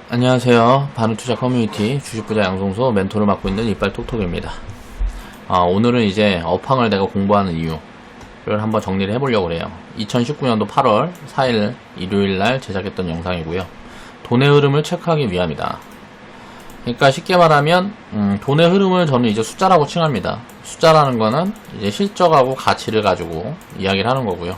안녕하세요. 바누투자 커뮤니티 주식부자 양성소 멘토를 맡고 있는 이빨톡톡입니다. 오늘은 이제 업황을 내가 공부하는 이유를 한번 정리를 해보려고 해요. 2019년도 8월 4일 일요일날 제작했던 영상이고요. 돈의 흐름을 체크하기 위함이다. 그러니까 쉽게 말하면 돈의 흐름을 저는 이제 숫자라고 칭합니다. 숫자라는 거는 이제 실적하고 가치를 가지고 이야기를 하는 거고요.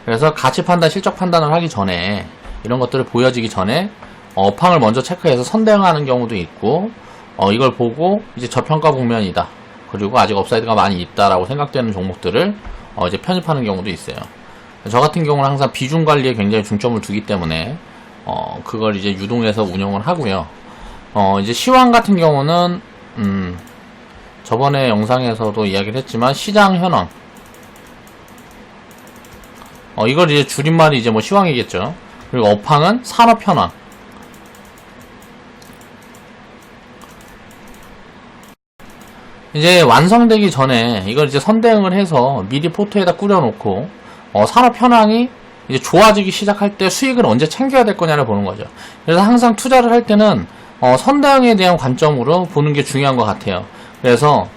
그래서 가치 판단, 실적 판단을 하기 전에 이런 것들을 보여지기 전에 업황을 먼저 체크해서 선대응하는 경우도 있고, 이걸 보고 이제 저평가 국면이다, 그리고 아직 업사이드가 많이 있다라고 생각되는 종목들을 이제 편입하는 경우도 있어요. 저 같은 경우는 항상 비중 관리에 굉장히 중점을 두기 때문에 그걸 이제 유동해서 운영을 하고요. 이제 시황 같은 경우는 저번에 영상에서도 이야기를 했지만 시장 현황, 이걸 이제 줄임말이 이제 뭐 시황이겠죠. 그리고 업황은 산업 현황. 이제 완성되기 전에 이걸 이제 선대응을 해서 미리 포트에다 꾸려놓고 산업 현황이 이제 좋아지기 시작할 때 수익을 언제 챙겨야 될 거냐를 보는 거죠. 그래서 항상 투자를 할 때는 선대응에 대한 관점으로 보는 게 중요한 것 같아요. 그래서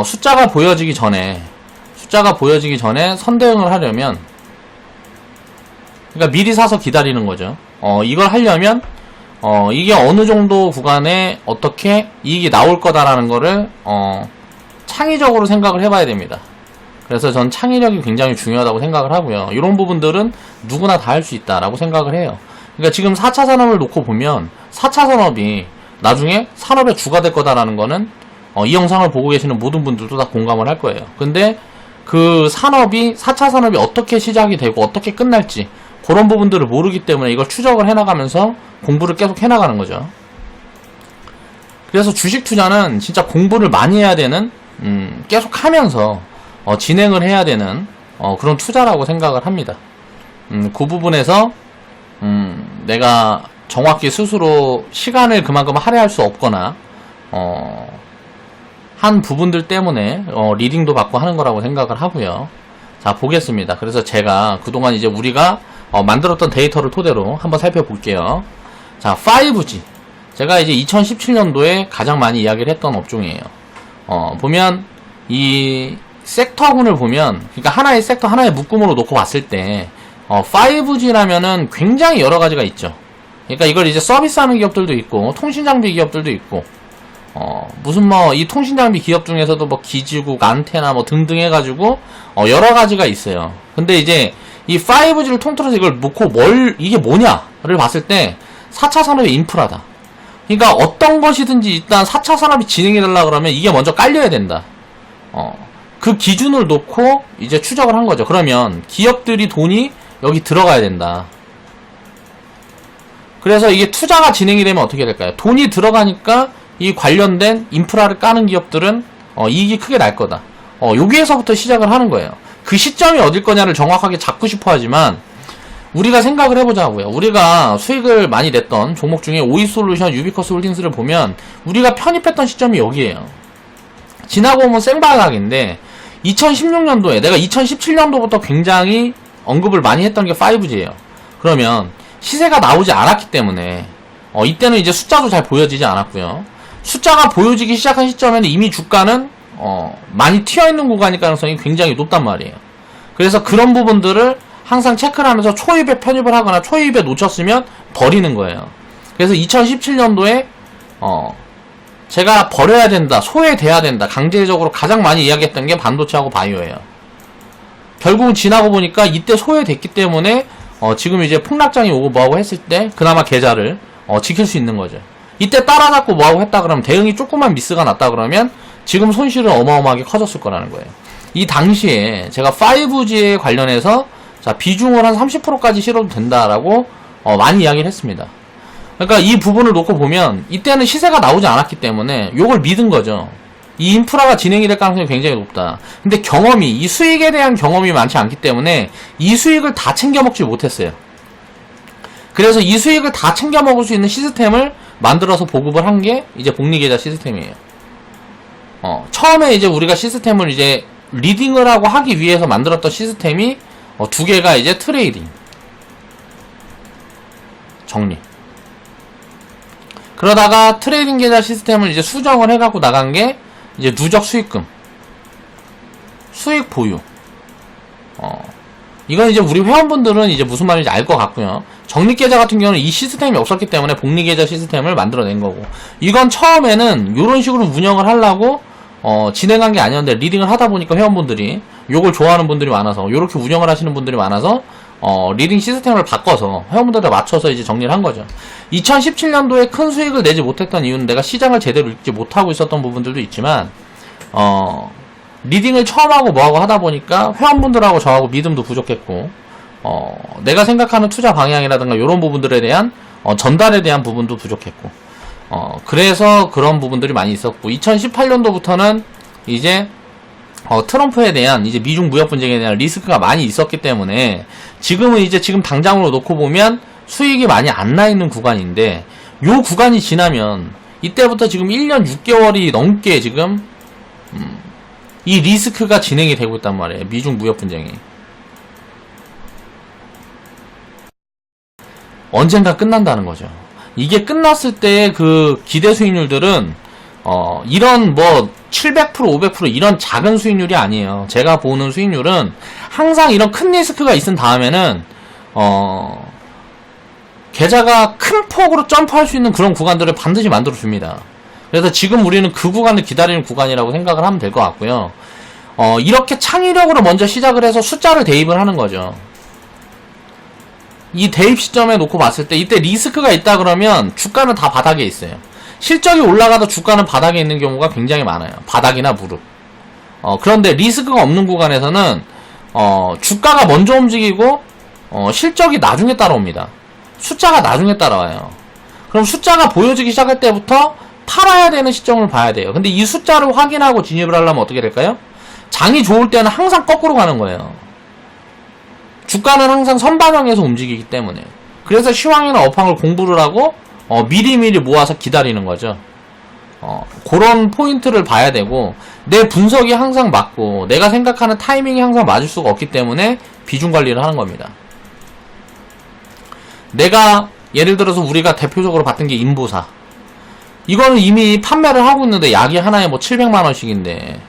숫자가 보여지기 전에 선대응을 하려면, 그러니까 미리 사서 기다리는 거죠. 이걸 하려면 이게 어느 정도 구간에 어떻게 이익이 나올 거다라는 거를 창의적으로 생각을 해봐야 됩니다. 그래서 전 창의력이 굉장히 중요하다고 생각을 하고요. 이런 부분들은 누구나 다 할 수 있다라고 생각을 해요. 그러니까 지금 4차 산업을 놓고 보면 4차 산업이 나중에 산업의 주가 될 거다라는 거는 이 영상을 보고 계시는 모든 분들도 다 공감을 할 거예요. 근데 그 산업이 4차 산업이 어떻게 시작이 되고 어떻게 끝날지 그런 부분들을 모르기 때문에 이걸 추적을 해나가면서 공부를 계속 해나가는 거죠. 그래서 주식 투자는 진짜 공부를 많이 해야 되는, 계속 하면서 진행을 해야 되는 그런 투자라고 생각을 합니다. 그 부분에서 내가 정확히 스스로 시간을 그만큼 할애할 수 없거나 한 부분들 때문에 리딩도 받고 하는 거라고 생각을 하고요. 자, 보겠습니다. 그래서 제가 그동안 이제 우리가 만들었던 데이터를 토대로 한번 살펴볼게요. 자, 5G. 제가 이제 2017년도에 가장 많이 이야기를 했던 업종이에요. 보면, 이 섹터군을 보면, 그러니까 하나의 섹터, 하나의 묶음으로 놓고 봤을 때, 5G라면은 굉장히 여러 가지가 있죠. 그러니까 이걸 이제 서비스하는 기업들도 있고, 통신장비 기업들도 있고, 무슨 이 통신장비 기업 중에서도 기지국, 안테나 등등 해가지고, 여러 가지가 있어요. 근데 이제, 이 5G를 통틀어서 이걸 놓고 이게 뭐냐를 봤을 때 4차 산업의 인프라다. 그러니까 어떤 것이든지 일단 4차 산업이 진행이 되려고 그러면 이게 먼저 깔려야 된다. 그 기준을 놓고 이제 추적을 한 거죠. 그러면 기업들이 돈이 여기 들어가야 된다. 그래서 이게 투자가 진행이 되면 어떻게 될까요? 돈이 들어가니까 이 관련된 인프라를 까는 기업들은 이익이 크게 날 거다. 여기에서부터 시작을 하는 거예요. 그 시점이 어딜 거냐를 정확하게 잡고 싶어 하지만 우리가 생각을 해보자고요. 우리가 수익을 많이 냈던 종목 중에 오이솔루션, 유비커스 홀딩스를 보면 우리가 편입했던 시점이 여기에요. 지나고 보면 생바닥인데 2016년도에 내가 2017년도부터 굉장히 언급을 많이 했던 게 5G예요. 그러면 시세가 나오지 않았기 때문에 이때는 이제 숫자도 잘 보여지지 않았고요. 숫자가 보여지기 시작한 시점에는 이미 주가는 많이 튀어있는 구간일 가능성이 굉장히 높단 말이에요. 그래서 그런 부분들을 항상 체크를 하면서 초입에 편입을 하거나 초입에 놓쳤으면 버리는 거예요. 그래서 2017년도에 제가 버려야 된다, 소외돼야 된다, 강제적으로 가장 많이 이야기했던 게 반도체하고 바이오예요. 결국은 지나고 보니까 이때 소외됐기 때문에 지금 이제 폭락장이 오고 뭐하고 했을 때 그나마 계좌를 지킬 수 있는 거죠. 이때 따라잡고 뭐하고 했다 그러면 대응이 조금만 미스가 났다 그러면 지금 손실은 어마어마하게 커졌을 거라는 거예요. 이 당시에 제가 5G에 관련해서 자, 비중을 한 30%까지 실어도 된다라고 많이 이야기를 했습니다. 그러니까 이 부분을 놓고 보면 이때는 시세가 나오지 않았기 때문에 요걸 믿은 거죠. 이 인프라가 진행이 될 가능성이 굉장히 높다. 근데 이 수익에 대한 경험이 많지 않기 때문에 이 수익을 다 챙겨 먹지 못했어요. 그래서 이 수익을 다 챙겨 먹을 수 있는 시스템을 만들어서 보급을 한 게 이제 복리계좌 시스템이에요. 처음에 이제 우리가 시스템을 이제 리딩을 하고 하기 위해서 만들었던 시스템이 두 개가 이제 트레이딩. 정리. 그러다가 트레이딩 계좌 시스템을 이제 수정을 해갖고 나간 게 이제 누적 수익금, 수익 보유. 이건 이제 우리 회원분들은 이제 무슨 말인지 알 것 같고요. 적립계좌 같은 경우는 이 시스템이 없었기 때문에 복리계좌 시스템을 만들어낸 거고, 이건 처음에는 이런 식으로 운영을 하려고 진행한 게 아니었는데 리딩을 하다 보니까 회원분들이 요걸 좋아하는 분들이 많아서, 요렇게 운영을 하시는 분들이 많아서 리딩 시스템을 바꿔서 회원분들에 맞춰서 이제 정리를 한 거죠. 2017년도에 큰 수익을 내지 못했던 이유는 내가 시장을 제대로 읽지 못하고 있었던 부분들도 있지만, 리딩을 처음 하고 뭐하고 하다 보니까 회원분들하고 저하고 믿음도 부족했고, 내가 생각하는 투자 방향이라든가 이런 부분들에 대한 전달에 대한 부분도 부족했고, 그래서 그런 부분들이 많이 있었고, 2018년도부터는 이제 트럼프에 대한 이제 미중 무역 분쟁에 대한 리스크가 많이 있었기 때문에 지금은 이제 지금 당장으로 놓고 보면 수익이 많이 안 나 있는 구간인데, 요 구간이 지나면 이때부터 지금 1년 6개월이 넘게 지금 이 리스크가 진행이 되고 있단 말이에요. 미중 무역 분쟁이. 언젠가 끝난다는 거죠. 이게 끝났을 때 그 기대 수익률들은 이런 뭐 700%, 500% 이런 작은 수익률이 아니에요. 제가 보는 수익률은 항상 이런 큰 리스크가 있은 다음에는 계좌가 큰 폭으로 점프할 수 있는 그런 구간들을 반드시 만들어 줍니다. 그래서 지금 우리는 그 구간을 기다리는 구간이라고 생각을 하면 될 것 같고요. 이렇게 창의력으로 먼저 시작을 해서 숫자를 대입을 하는 거죠. 이 대입 시점에 놓고 봤을 때 이때 리스크가 있다 그러면 주가는 다 바닥에 있어요. 실적이 올라가도 주가는 바닥에 있는 경우가 굉장히 많아요. 바닥이나 무릎. 그런데 리스크가 없는 구간에서는 주가가 먼저 움직이고 실적이 나중에 따라옵니다. 숫자가 나중에 따라와요. 그럼 숫자가 보여지기 시작할 때부터 팔아야 되는 시점을 봐야 돼요. 근데 이 숫자를 확인하고 진입을 하려면 어떻게 될까요? 장이 좋을 때는 항상 거꾸로 가는 거예요. 주가는 항상 선반영해서 움직이기 때문에. 그래서 시황이나 업황을 공부를 하고 미리미리 모아서 기다리는 거죠. 그런 포인트를 봐야 되고, 내 분석이 항상 맞고 내가 생각하는 타이밍이 항상 맞을 수가 없기 때문에 비중 관리를 하는 겁니다. 내가 예를 들어서 우리가 대표적으로 봤던 게 인보사. 이거는 이미 판매를 하고 있는데 약이 하나에 뭐 700만원씩인데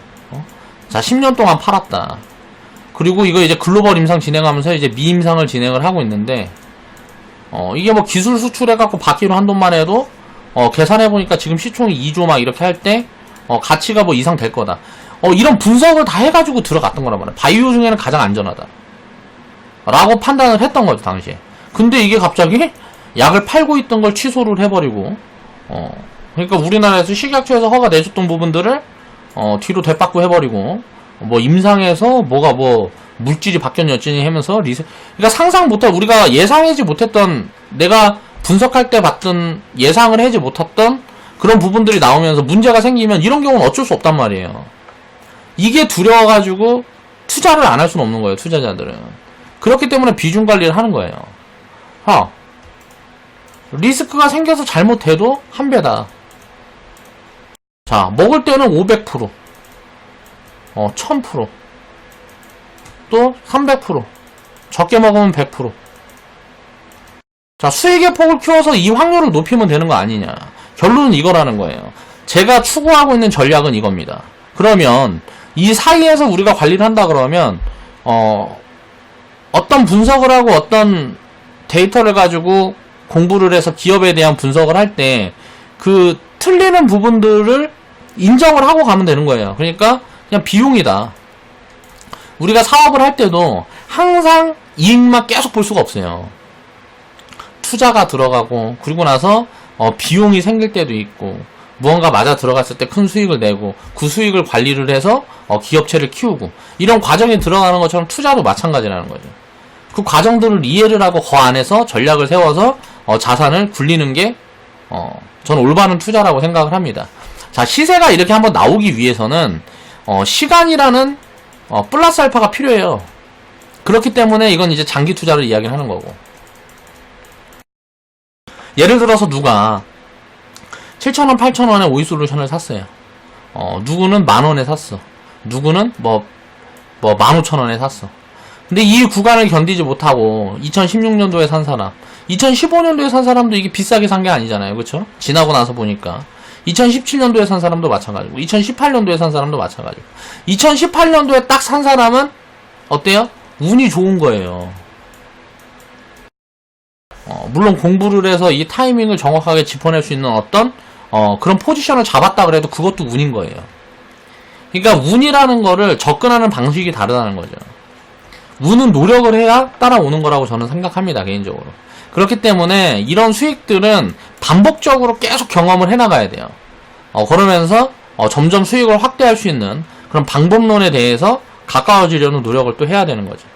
자 10년 동안 팔았다. 그리고 이거 이제 글로벌 임상 진행하면서 이제 미임상을 진행을 하고 있는데 이게 뭐 기술 수출해갖고 받기로 한 돈만 해도 계산해보니까 지금 시총이 2조 막 이렇게 할 때 가치가 뭐 이상 될 거다. 이런 분석을 다 해가지고 들어갔던 거란 말이야. 바이오 중에는 가장 안전하다 라고 판단을 했던 거죠 당시에. 근데 이게 갑자기 약을 팔고 있던 걸 취소를 해버리고 그러니까 우리나라에서 식약처에서 허가 내줬던 부분들을 뒤로 되받고 해버리고, 뭐 임상에서 뭐가 뭐 물질이 바뀌었니 어쩌니 하면서 그러니까 상상 못할, 우리가 예상하지 못했던, 내가 분석할 때 봤던 예상을 하지 못했던 그런 부분들이 나오면서 문제가 생기면 이런 경우는 어쩔 수 없단 말이에요. 이게 두려워가지고 투자를 안 할 수는 없는 거예요, 투자자들은. 그렇기 때문에 비중 관리를 하는 거예요. 리스크가 생겨서 잘못해도 한 배다. 자, 먹을 때는 500%, 1000%, 또 300%, 적게 먹으면 100%. 자, 수익의 폭을 키워서 이 확률을 높이면 되는 거 아니냐. 결론은 이거라는 거예요. 제가 추구하고 있는 전략은 이겁니다. 그러면 이 사이에서 우리가 관리를 한다 그러면 어떤 분석을 하고 어떤 데이터를 가지고 공부를 해서 기업에 대한 분석을 할 때 그 틀리는 부분들을 인정을 하고 가면 되는 거예요. 그러니까 그냥 비용이다. 우리가 사업을 할 때도 항상 이익만 계속 볼 수가 없어요. 투자가 들어가고, 그리고 나서 비용이 생길 때도 있고, 무언가 맞아 들어갔을 때 큰 수익을 내고, 그 수익을 관리를 해서 기업체를 키우고, 이런 과정에 들어가는 것처럼 투자도 마찬가지라는 거죠. 그 과정들을 이해를 하고 그 안에서 전략을 세워서 자산을 굴리는 게 저는 올바른 투자라고 생각을 합니다. 자, 시세가 이렇게 한번 나오기 위해서는 시간이라는 플러스 알파가 필요해요. 그렇기 때문에 이건 이제 장기 투자를 이야기를 하는 거고, 예를 들어서 누가 7,000원, 8,000원에 오이솔루션을 샀어요. 누구는 만원에 샀어. 누구는 뭐 15,000원에 샀어. 근데 이 구간을 견디지 못하고 2016년도에 산 사람, 2015년도에 산 사람도 이게 비싸게 산 게 아니잖아요. 그쵸? 지나고 나서 보니까 2017년도에 산 사람도 마찬가지고 2018년도에 산 사람도 마찬가지고 2018년도에 딱 산 사람은 어때요? 운이 좋은 거예요. 물론 공부를 해서 이 타이밍을 정확하게 짚어낼 수 있는 어떤 그런 포지션을 잡았다 그래도 그것도 운인 거예요. 그러니까 운이라는 거를 접근하는 방식이 다르다는 거죠. 운은 노력을 해야 따라오는 거라고 저는 생각합니다, 개인적으로. 그렇기 때문에 이런 수익들은 반복적으로 계속 경험을 해나가야 돼요. 그러면서 점점 수익을 확대할 수 있는 그런 방법론에 대해서 가까워지려는 노력을 또 해야 되는 거죠.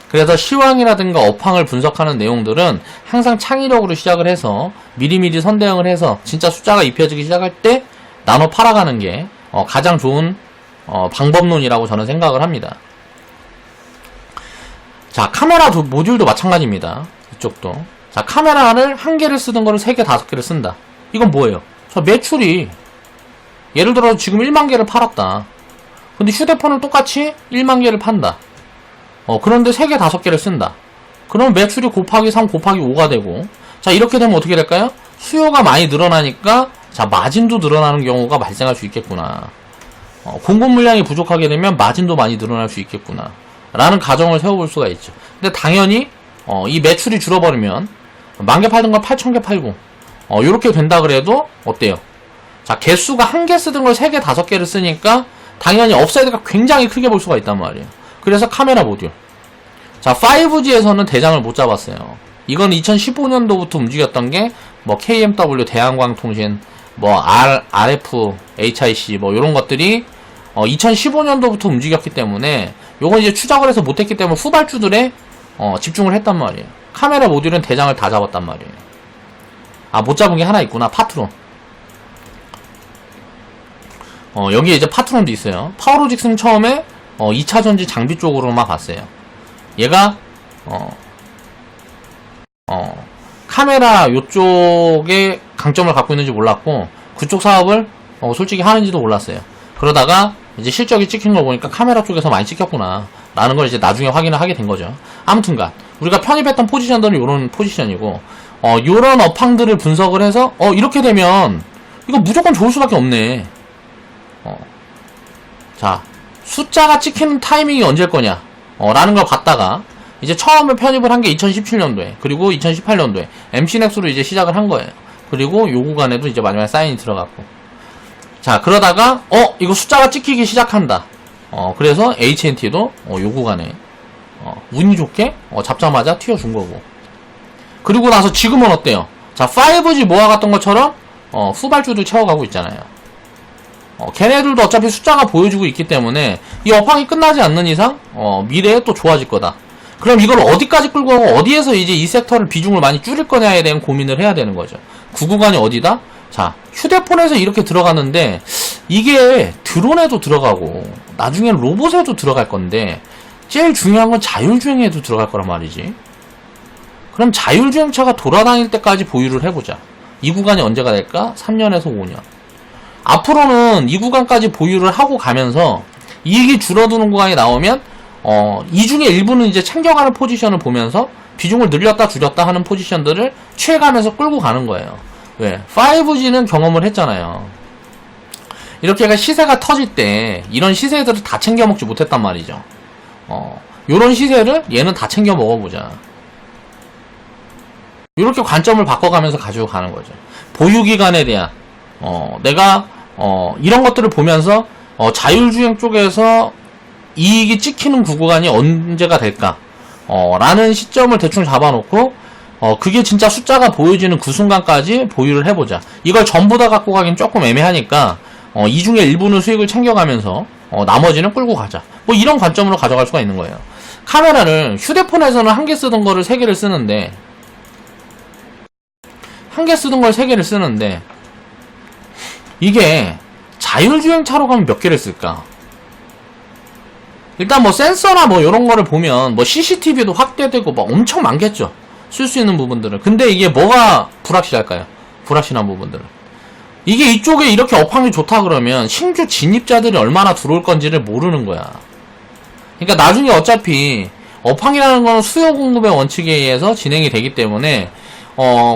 그래서 시황이라든가 업황을 분석하는 내용들은 항상 창의력으로 시작을 해서 미리미리 선대응을 해서 진짜 숫자가 입혀지기 시작할 때 나눠 팔아가는 게 가장 좋은 방법론이라고 저는 생각을 합니다. 자, 카메라 모듈도 마찬가지입니다. 이쪽도. 자, 카메라를 한 개를 쓰던 거를 3개, 5개를 쓴다. 이건 뭐예요? 저 매출이 예를 들어 지금 1만 개를 팔았다. 근데 휴대폰을 똑같이 1만 개를 판다. 그런데 3개, 5개를 쓴다. 그럼 매출이 곱하기 3 곱하기 5가 되고, 자, 이렇게 되면 어떻게 될까요? 수요가 많이 늘어나니까, 자, 마진도 늘어나는 경우가 발생할 수 있겠구나. 공급 물량이 부족하게 되면 마진도 많이 늘어날 수 있겠구나. 라는 가정을 세워볼 수가 있죠. 근데 당연히, 이 매출이 줄어버리면, 10,000개 팔던 걸 8,000개 팔고, 요렇게 된다 그래도, 어때요? 자, 개수가 1개 쓰던 걸 3개, 5개를 쓰니까, 당연히 업사이드가 굉장히 크게 볼 수가 있단 말이에요. 그래서 카메라 모듈. 자, 5G에서는 대장을 못 잡았어요. 이건 2015년도부터 움직였던 게, KMW, 대한광통신, RF, HIC, 요런 것들이, 2015년도부터 움직였기 때문에, 요건 이제 추적을 해서 못했기 때문에 후발주들에, 집중을 했단 말이에요. 카메라 모듈은 대장을 다 잡았단 말이에요. 아, 못 잡은 게 하나 있구나. 파트론. 여기에 이제 파트론도 있어요. 파워로직스는 처음에 2차전지 장비 쪽으로만 봤어요. 얘가 카메라 요쪽에 강점을 갖고 있는지 몰랐고 그쪽 사업을 솔직히 하는지도 몰랐어요. 그러다가 이제 실적이 찍힌 걸 보니까 카메라 쪽에서 많이 찍혔구나 라는 걸 이제 나중에 확인을 하게 된 거죠. 아무튼간 우리가 편입했던 포지션들은 요런 포지션이고 요런 업황들을 분석을 해서 이렇게 되면 이거 무조건 좋을 수밖에 없네. 자, 숫자가 찍히는 타이밍이 언제일 거냐 라는 걸 봤다가 이제 처음에 편입을 한 게 2017년도에 그리고 2018년도에 MC넥스로 이제 시작을 한 거예요. 그리고 요 구간에도 이제 마지막에 사인이 들어갔고, 자, 그러다가 이거 숫자가 찍히기 시작한다. 그래서 HNT도 요 구간에 운이 좋게 잡자마자 튀어준 거고, 그리고 나서 지금은 어때요? 자, 5G 모아갔던 것처럼 후발주들 채워가고 있잖아요. 걔네들도 어차피 숫자가 보여주고 있기 때문에 이 업황이 끝나지 않는 이상 미래에 또 좋아질 거다. 그럼 이걸 어디까지 끌고 가고 어디에서 이제 이 섹터를 비중을 많이 줄일 거냐에 대한 고민을 해야 되는 거죠. 그 구간이 어디다? 자, 휴대폰에서 이렇게 들어가는데 이게 드론에도 들어가고 나중엔 로봇에도 들어갈 건데 제일 중요한 건 자율주행에도 들어갈 거란 말이지. 그럼 자율주행차가 돌아다닐 때까지 보유를 해보자. 이 구간이 언제가 될까? 3년에서 5년. 앞으로는 이 구간까지 보유를 하고 가면서 이익이 줄어드는 구간이 나오면 이 중에 일부는 이제 챙겨가는 포지션을 보면서 비중을 늘렸다 줄였다 하는 포지션들을 취해가면서 끌고 가는 거예요. 왜? 5G는 경험을 했잖아요. 이렇게 시세가 터질 때 이런 시세들을 다 챙겨 먹지 못했단 말이죠. 요런 시세를 얘는 다 챙겨 먹어보자. 이렇게 관점을 바꿔가면서 가지고 가는 거죠. 보유기간에 대한 내가 이런 것들을 보면서 자율주행 쪽에서 이익이 찍히는 구간이 언제가 될까 라는 시점을 대충 잡아놓고 그게 진짜 숫자가 보여지는 그 순간까지 보유를 해보자. 이걸 전부 다 갖고 가긴 조금 애매하니까 이 중에 일부는 수익을 챙겨가면서 나머지는 끌고 가자. 이런 관점으로 가져갈 수가 있는 거예요. 카메라를 휴대폰에서는 한 개 쓰던 거를 3개를 쓰는데 한 개 쓰던 걸 3개를 쓰는데 이게 자율주행차로 가면 몇 개를 쓸까? 일단 센서나 요런 거를 보면 CCTV도 확대되고 엄청 많겠죠. 쓸 수 있는 부분들은. 근데 이게 뭐가 불확실할까요? 불확실한 부분들은. 이게 이쪽에 이렇게 업황이 좋다 그러면 신규 진입자들이 얼마나 들어올 건지를 모르는 거야. 그러니까 나중에 어차피 업황이라는 거는 수요 공급의 원칙에 의해서 진행이 되기 때문에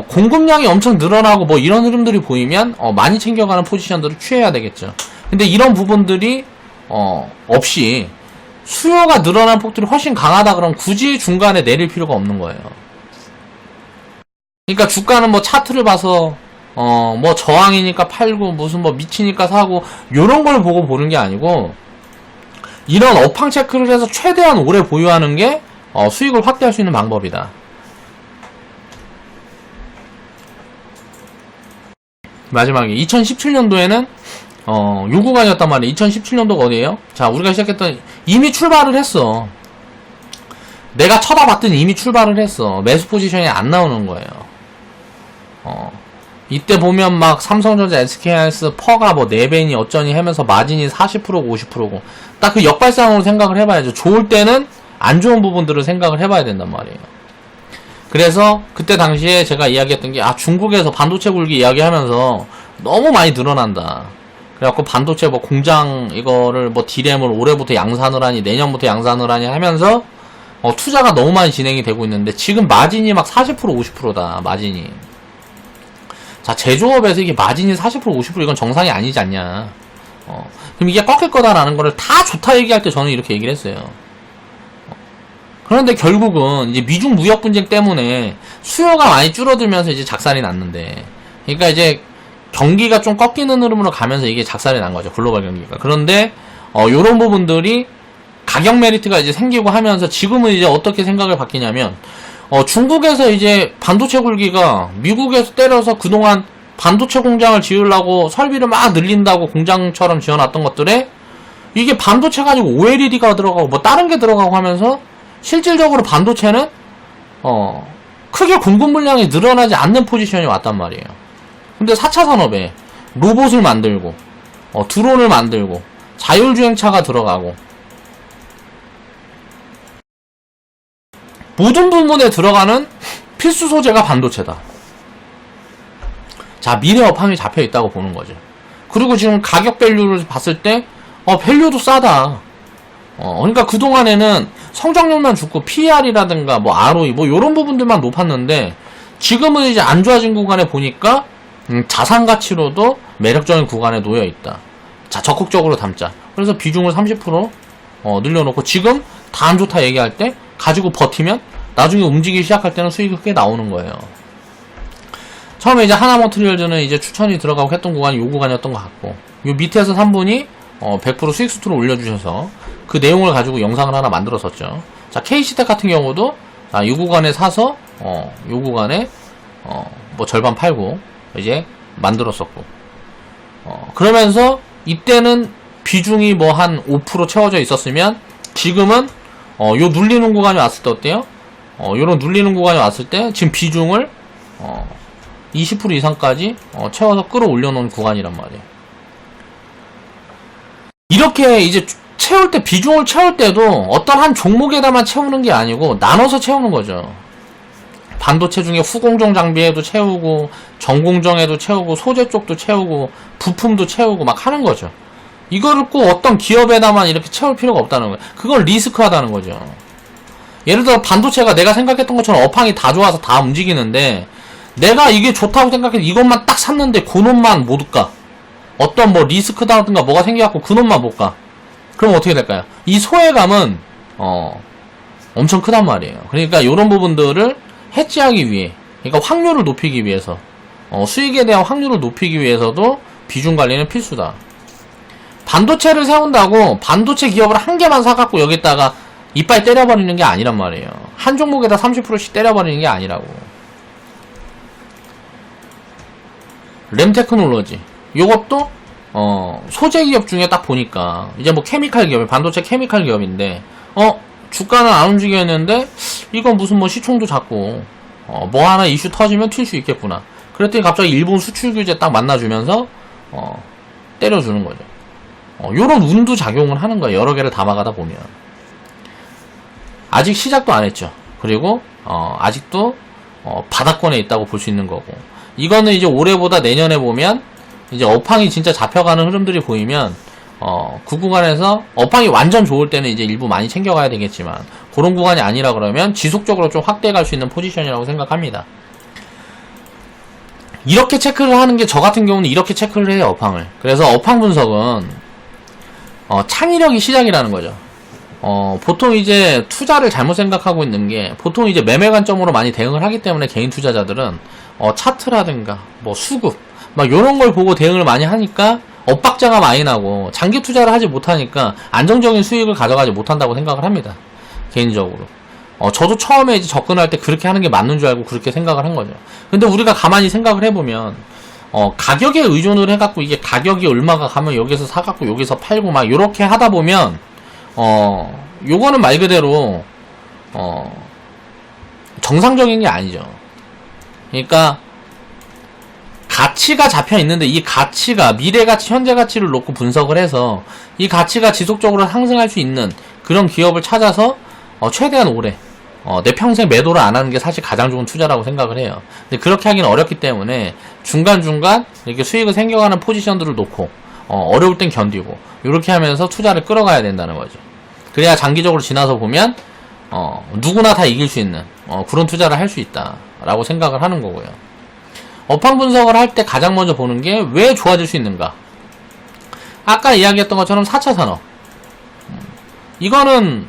공급량이 엄청 늘어나고 뭐 이런 흐름들이 보이면 많이 챙겨가는 포지션들을 취해야 되겠죠. 근데 이런 부분들이 없이 수요가 늘어난 폭들이 훨씬 강하다 그러면 굳이 중간에 내릴 필요가 없는 거예요. 그러니까 주가는 뭐 차트를 봐서 뭐 저항이니까 팔고 무슨 뭐 미치니까 사고 요런 걸 보고 보는 게 아니고 이런 업황 체크를 해서 최대한 오래 보유하는 게 수익을 확대할 수 있는 방법이다. 마지막에 2017년도에는 요 구간이었단 말이에요. 2017년도가 어디예요? 자, 우리가 시작했던 이미 출발을 했어. 내가 쳐다봤더니 이미 출발을 했어. 매수 포지션이 안 나오는 거예요. 이때 보면 막 삼성전자, SK하이닉스, 퍼가 뭐 4배니 어쩌니 하면서 마진이 40%고 50%고 딱 그 역발상으로 생각을 해봐야죠. 좋을 때는 안 좋은 부분들을 생각을 해봐야 된단 말이에요. 그래서 그때 당시에 제가 이야기했던 게 중국에서 반도체 굴기 이야기하면서 너무 많이 늘어난다. 그래갖고 반도체 뭐 공장 이거를 뭐 디램을 올해부터 양산을 하니 내년부터 양산을 하니 하면서 투자가 너무 많이 진행이 되고 있는데 지금 마진이 막 40% 50%다 마진이. 자, 제조업에서 이게 마진이 40% 50% 이건 정상이 아니지 않냐. 그럼 이게 꺾일 거다라는 거를 다 좋다 얘기할 때 저는 이렇게 얘기를 했어요. 그런데 결국은 이제 미중 무역 분쟁 때문에 수요가 많이 줄어들면서 이제 작살이 났는데, 그러니까 이제 경기가 좀 꺾이는 흐름으로 가면서 이게 작살이 난 거죠. 글로벌 경기가. 그런데 요런 부분들이 가격 메리트가 이제 생기고 하면서 지금은 이제 어떻게 생각을 바뀌냐면 중국에서 이제 반도체 굴기가 미국에서 때려서 그동안 반도체 공장을 지으려고 설비를 막 늘린다고 공장처럼 지어놨던 것들에 이게 반도체 가지고 OLED가 들어가고 뭐 다른 게 들어가고 하면서 실질적으로 반도체는 크게 공급 물량이 늘어나지 않는 포지션이 왔단 말이에요. 근데 4차 산업에 로봇을 만들고 드론을 만들고 자율주행차가 들어가고 모든 부분에 들어가는 필수 소재가 반도체다. 자, 미래 업황이 잡혀 있다고 보는 거죠. 그리고 지금 가격 밸류를 봤을 때 밸류도 싸다. 그러니까 그동안에는 성장률만 좋고 PER이라든가 뭐 ROE 뭐 요런 부분들만 높았는데 지금은 이제 안 좋아진 구간에 보니까 자산 가치로도 매력적인 구간에 놓여 있다. 자, 적극적으로 담자. 그래서 비중을 30% 늘려놓고 지금 다 안 좋다 얘기할 때 가지고 버티면 나중에 움직이기 시작할 때는 수익이 꽤 나오는 거예요. 처음에 이제 하나머트리얼즈는 이제 추천이 들어가고 했던 구간이 요 구간이었던 것 같고, 요 밑에서 3분이 100% 수익 수트를 올려주셔서 그 내용을 가지고 영상을 하나 만들었었죠. 자, KC텍 같은 경우도 요 구간에 사서 요 구간에 뭐 절반 팔고 이제 만들었었고, 그러면서 이때는 비중이 뭐 한 5% 채워져 있었으면 지금은 요 눌리는 구간이 왔을 때 어때요? 요런 눌리는 구간이 왔을 때 지금 비중을 20% 이상까지 채워서 끌어올려 놓은 구간이란 말이에요. 이렇게 이제 채울 때, 비중을 채울 때도 어떤 한 종목에다만 채우는 게 아니고 나눠서 채우는 거죠. 반도체 중에 후공정 장비에도 채우고 전공정에도 채우고 소재 쪽도 채우고 부품도 채우고 막 하는 거죠. 이거를 꼭 어떤 기업에다만 이렇게 채울 필요가 없다는 거예요. 그걸 리스크하다는 거죠. 예를 들어 반도체가 내가 생각했던 것처럼 업황이 다 좋아서 다 움직이는데 내가 이게 좋다고 생각해서 이것만 딱 샀는데 그놈만 못 가. 어떤 뭐 리스크다든가 뭐가 생겨갖고 그놈만 못 가. 그럼 어떻게 될까요? 이 소외감은 엄청 크단 말이에요. 그러니까 이런 부분들을 해지하기 위해, 그러니까 확률을 높이기 위해서, 수익에 대한 확률을 높이기 위해서도 비중 관리는 필수다. 반도체를 세운다고 반도체 기업을 한 개만 사갖고 여기다가 이빨 때려버리는 게 아니란 말이에요. 한 종목에다 30%씩 때려버리는 게 아니라고. 램테크놀로지 요것도 소재 기업 중에 딱 보니까 이제 뭐 케미칼 기업, 반도체 케미칼 기업인데 주가는 안 움직였는데 이건 무슨 뭐 시총도 작고 뭐 하나 이슈 터지면 튈 수 있겠구나. 그랬더니 갑자기 일본 수출 규제 딱 만나주면서 때려주는 거죠. 요런 운도 작용을 하는 거예요. 여러 개를 담아가다 보면. 아직 시작도 안 했죠. 그리고 아직도 바닥권에 있다고 볼 수 있는 거고, 이거는 이제 올해보다 내년에 보면 이제 업황이 진짜 잡혀가는 흐름들이 보이면 그 구간에서 업황이 완전 좋을 때는 이제 일부 많이 챙겨가야 되겠지만 그런 구간이 아니라 그러면 지속적으로 좀 확대해 갈 수 있는 포지션이라고 생각합니다. 이렇게 체크를 하는 게, 저 같은 경우는 이렇게 체크를 해요, 업황을. 그래서 업황 분석은 창의력이 시작이라는 거죠. 보통 이제 투자를 잘못 생각하고 있는 게, 보통 이제 매매 관점으로 많이 대응을 하기 때문에 개인 투자자들은 차트라든가 뭐 수급 막 요런 걸 보고 대응을 많이 하니까 엇박자가 많이 나고 장기 투자를 하지 못하니까 안정적인 수익을 가져가지 못한다고 생각을 합니다, 개인적으로. 저도 처음에 이제 접근할 때 그렇게 하는 게 맞는 줄 알고 그렇게 생각을 한 거죠. 근데 우리가 가만히 생각을 해보면 가격에 의존을 해갖고, 이게 가격이 얼마가 가면 여기서 사갖고 여기서 팔고 막 요렇게 하다 보면 요거는 말 그대로 정상적인 게 아니죠. 그러니까 가치가 잡혀 있는데, 이 가치가 미래 가치, 현재 가치를 놓고 분석을 해서 이 가치가 지속적으로 상승할 수 있는 그런 기업을 찾아서 최대한 오래 내 평생 매도를 안 하는 게 사실 가장 좋은 투자라고 생각을 해요. 근데 그렇게 하기는 어렵기 때문에 중간중간 이렇게 수익을 생겨가는 포지션들을 놓고 어려울 땐 견디고 이렇게 하면서 투자를 끌어가야 된다는 거죠. 그래야 장기적으로 지나서 보면 누구나 다 이길 수 있는 그런 투자를 할 수 있다라고 생각을 하는 거고요. 업황 분석을 할 때 가장 먼저 보는 게 왜 좋아질 수 있는가. 아까 이야기했던 것처럼 4차 산업, 이거는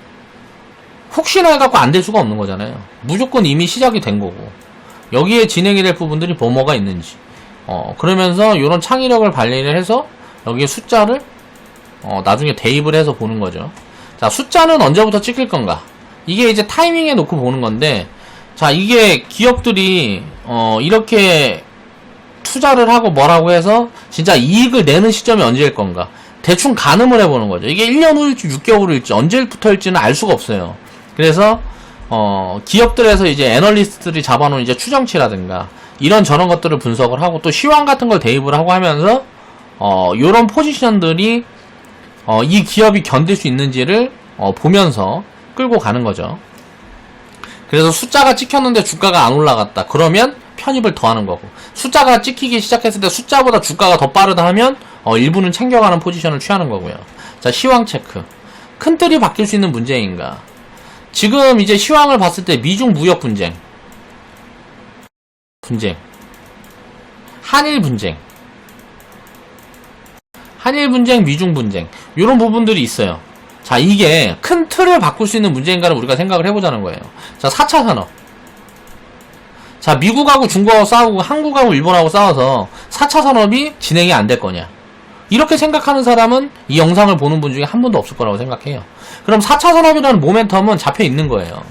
혹시나 해갖고 안 될 수가 없는 거잖아요. 무조건 이미 시작이 된 거고, 여기에 진행이 될 부분들이 뭐가 있는지 그러면서 이런 창의력을 발휘를 해서 여기에 숫자를 나중에 대입을 해서 보는 거죠. 자, 숫자는 언제부터 찍힐 건가, 이게 이제 타이밍에 놓고 보는 건데, 자, 이게 기업들이 이렇게 투자를 하고 뭐라고 해서 진짜 이익을 내는 시점이 언제일 건가, 대충 가늠을 해보는 거죠. 이게 1년 후일지 6개월 후일지 언제부터일지는 알 수가 없어요. 그래서 기업들에서 이제 애널리스트들이 잡아놓은 이제 추정치라든가 이런 저런 것들을 분석을 하고, 또 시황 같은 걸 대입을 하고 하면서 요런 포지션들이 이 기업이 견딜 수 있는지를 보면서 끌고 가는 거죠. 그래서 숫자가 찍혔는데 주가가 안 올라갔다, 그러면 편입을 더 하는 거고, 숫자가 찍히기 시작했을 때 숫자보다 주가가 더 빠르다 하면 일부는 챙겨가는 포지션을 취하는 거고요. 자, 시황 체크. 큰 틀이 바뀔 수 있는 문제인가. 지금 이제 시황을 봤을 때 미중 무역 분쟁, 한일 분쟁, 미중 분쟁, 이런 부분들이 있어요. 자, 이게 큰 틀을 바꿀 수 있는 문제인가를 우리가 생각을 해보자는 거예요. 자, 4차 산업. 자, 미국하고 중국하고 싸우고 한국하고 일본하고 싸워서 4차 산업이 진행이 안 될 거냐, 이렇게 생각하는 사람은 이 영상을 보는 분 중에 한 분도 없을 거라고 생각해요. 그럼 4차 산업이라는 모멘텀은 잡혀 있는 거예요.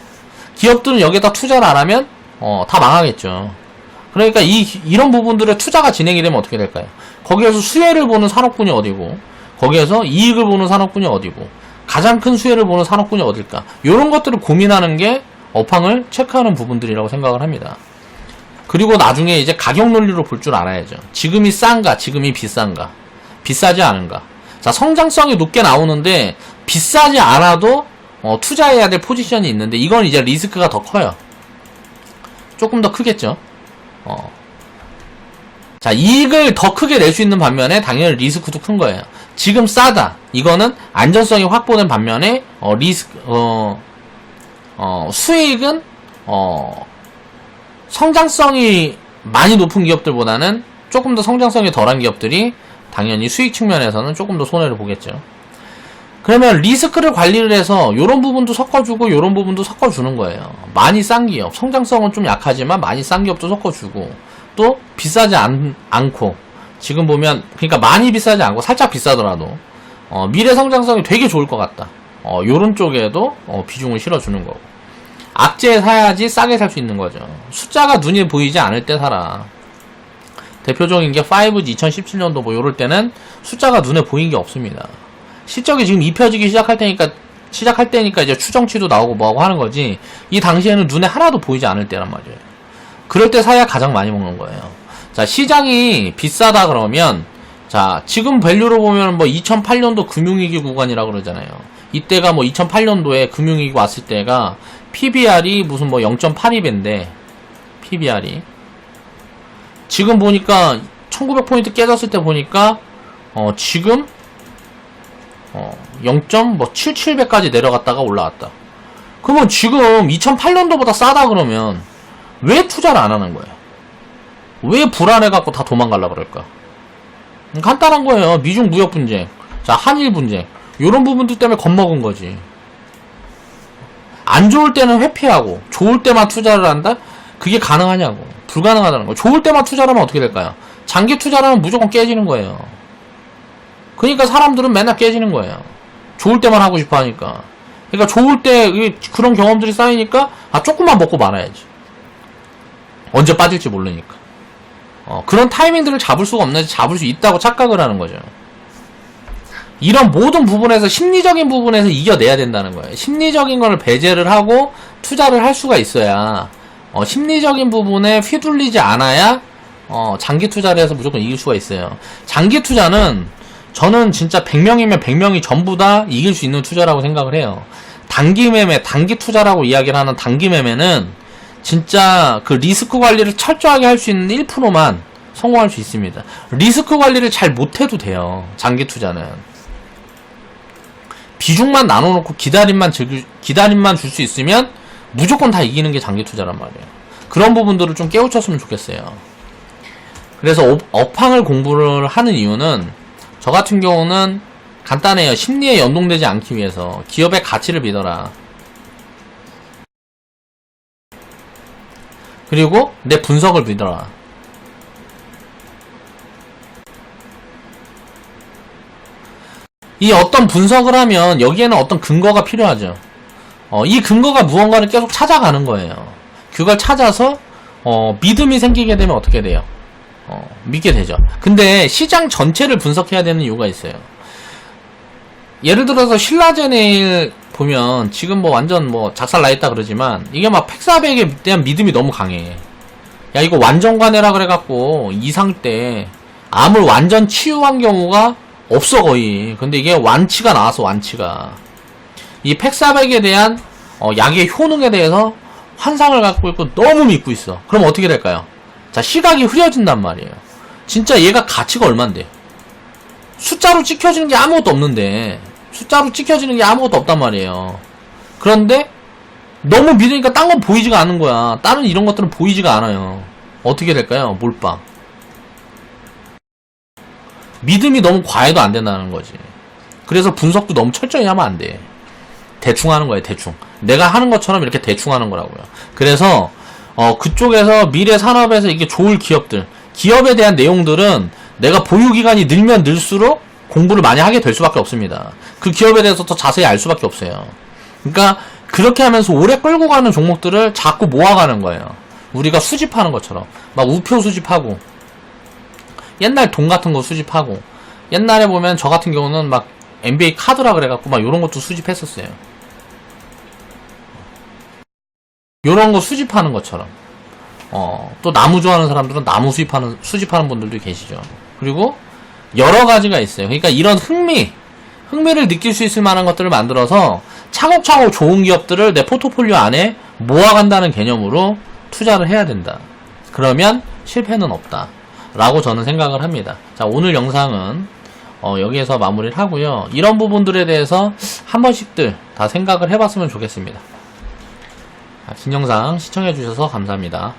기업들은 여기에다 투자를 안 하면 다 망하겠죠. 그러니까 이런 부분들의 투자가 진행이 되면 어떻게 될까요? 거기에서 수혜를 보는 산업군이 어디고, 거기에서 이익을 보는 산업군이 어디고, 가장 큰 수혜를 보는 산업군이 어딜까, 이런 것들을 고민하는 게 업황을 체크하는 부분들이라고 생각을 합니다. 그리고 나중에 이제 가격 논리로 볼 줄 알아야죠. 지금이 싼가, 지금이 비싼가, 비싸지 않은가. 자, 성장성이 높게 나오는데 비싸지 않아도 투자해야 될 포지션이 있는데, 이건 이제 리스크가 더 커요. 조금 더 크겠죠. 자, 이익을 더 크게 낼 수 있는 반면에 당연히 리스크도 큰 거예요. 지금 싸다, 이거는 안전성이 확보된 반면에 수익은 성장성이 많이 높은 기업들보다는 조금 더 성장성이 덜한 기업들이 당연히 수익 측면에서는 조금 더 손해를 보겠죠. 그러면 리스크를 관리를 해서 요런 부분도 섞어주고 요런 부분도 섞어주는 거예요. 많이 싼 기업, 성장성은 좀 약하지만 많이 싼 기업도 섞어주고, 또 비싸지 않고, 지금 보면 그러니까 많이 비싸지 않고 살짝 비싸더라도 미래 성장성이 되게 좋을 것 같다, 요런 쪽에도 비중을 실어주는 거고, 악재에 사야지 싸게 살 수 있는 거죠. 숫자가 눈에 보이지 않을 때 사라. 대표적인 게 5G 2017년도 뭐 요럴 때는 숫자가 눈에 보이는 게 없습니다. 실적이 지금 입혀지기 시작할 때니까 이제 추정치도 나오고 뭐하고 하는 거지, 이 당시에는 눈에 하나도 보이지 않을 때란 말이에요. 그럴 때 사야 가장 많이 먹는 거예요. 자, 시장이 비싸다 그러면, 자, 지금 밸류로 보면 뭐 2008년도 금융위기 구간이라고 그러잖아요. 이때가 뭐 2008년도에 금융위기 왔을 때가 PBR이 무슨 뭐 0.82배인데, PBR이 지금 보니까 1900포인트 깨졌을 때 보니까 지금 0.77배까지 내려갔다가 올라왔다. 그러면 지금 2008년도보다 싸다 그러면 왜 투자를 안 하는 거예요? 왜 불안해갖고 다 도망가려고 그럴까? 간단한 거예요. 미중 무역 분쟁, 자, 한일 분쟁, 요런 부분들 때문에 겁먹은 거지. 안 좋을 때는 회피하고 좋을 때만 투자를 한다? 그게 가능하냐고. 불가능하다는 거. 좋을 때만 투자를 하면 어떻게 될까요? 장기 투자를 하면 무조건 깨지는 거예요. 그러니까 사람들은 맨날 깨지는 거예요. 좋을 때만 하고 싶어 하니까. 그러니까 좋을 때 그런 경험들이 쌓이니까 조금만 먹고 말아야지. 언제 빠질지 모르니까. 그런 타이밍들을 잡을 수가 없는지 잡을 수 있다고 착각을 하는 거죠. 이런 모든 부분에서 심리적인 부분에서 이겨내야 된다는 거예요. 심리적인 걸 배제를 하고 투자를 할 수가 있어야 심리적인 부분에 휘둘리지 않아야 장기 투자를 해서 무조건 이길 수가 있어요. 장기 투자는 저는 진짜 100명이면 100명이 전부 다 이길 수 있는 투자라고 생각을 해요. 단기 매매, 단기 투자라고 이야기를 하는 단기 매매는 진짜 그 리스크 관리를 철저하게 할 수 있는 1%만 성공할 수 있습니다. 리스크 관리를 잘 못해도 돼요. 장기 투자는. 비중만 나눠놓고 기다림만 줄 수 있으면 무조건 다 이기는 게 장기 투자란 말이에요. 그런 부분들을 좀 깨우쳤으면 좋겠어요. 그래서 업황을 공부를 하는 이유는 저 같은 경우는 간단해요. 심리에 연동되지 않기 위해서 기업의 가치를 믿어라. 그리고 내 분석을 믿어라. 이 어떤 분석을 하면 여기에는 어떤 근거가 필요하죠. 이 근거가 무언가를 계속 찾아가는 거예요. 그걸 찾아서 믿음이 생기게 되면 어떻게 돼요? 믿게 되죠. 근데 시장 전체를 분석해야 되는 이유가 있어요. 예를 들어서 신라제네일 보면 지금 뭐 완전 뭐 작살 나 있다 그러지만 이게 막 팩사백에 대한 믿음이 너무 강해. 야, 이거 완전관해라 그래갖고 이상 때 암을 완전 치유한 경우가 없어 거의. 근데 이게 완치가 나왔어. 완치가 이 팩사백에 대한 약의 효능에 대해서 환상을 갖고 있고 너무 믿고 있어. 그럼 어떻게 될까요? 자, 시각이 흐려진단 말이에요. 진짜 얘가 가치가 얼만데? 숫자로 찍혀지는 게 아무것도 없는데, 숫자로 찍혀지는 게 아무것도 없단 말이에요. 그런데 너무 믿으니까 딴 건 보이지가 않는 거야. 다른 이런 것들은 보이지가 않아요. 어떻게 될까요? 몰빵. 믿음이 너무 과해도 안 된다는 거지. 그래서 분석도 너무 철저히 하면 안 돼. 대충 하는 거예요. 대충. 내가 하는 것처럼 이렇게 대충 하는 거라고요. 그래서 그쪽에서 미래 산업에서 이게 좋을 기업들, 기업에 대한 내용들은 내가 보유기간이 늘면 늘수록 공부를 많이 하게 될 수밖에 없습니다. 그 기업에 대해서 더 자세히 알 수밖에 없어요. 그러니까 그렇게 하면서 오래 끌고 가는 종목들을 자꾸 모아가는 거예요. 우리가 수집하는 것처럼 막 우표 수집하고 옛날 돈 같은 거 수집하고, 옛날에 보면 저 같은 경우는 막 NBA 카드라 그래갖고 막 요런 것도 수집했었어요. 요런 거 수집하는 것처럼. 또 나무 좋아하는 사람들은 나무 수집하는 분들도 계시죠. 그리고 여러 가지가 있어요. 그러니까 이런 흥미를 느낄 수 있을 만한 것들을 만들어서 차곡차곡 좋은 기업들을 내 포트폴리오 안에 모아간다는 개념으로 투자를 해야 된다. 그러면 실패는 없다. 라고 저는 생각을 합니다. 자, 오늘 영상은 여기에서 마무리를 하고요. 이런 부분들에 대해서 한 번씩들 다 생각을 해봤으면 좋겠습니다. 긴 영상 시청해주셔서 감사합니다.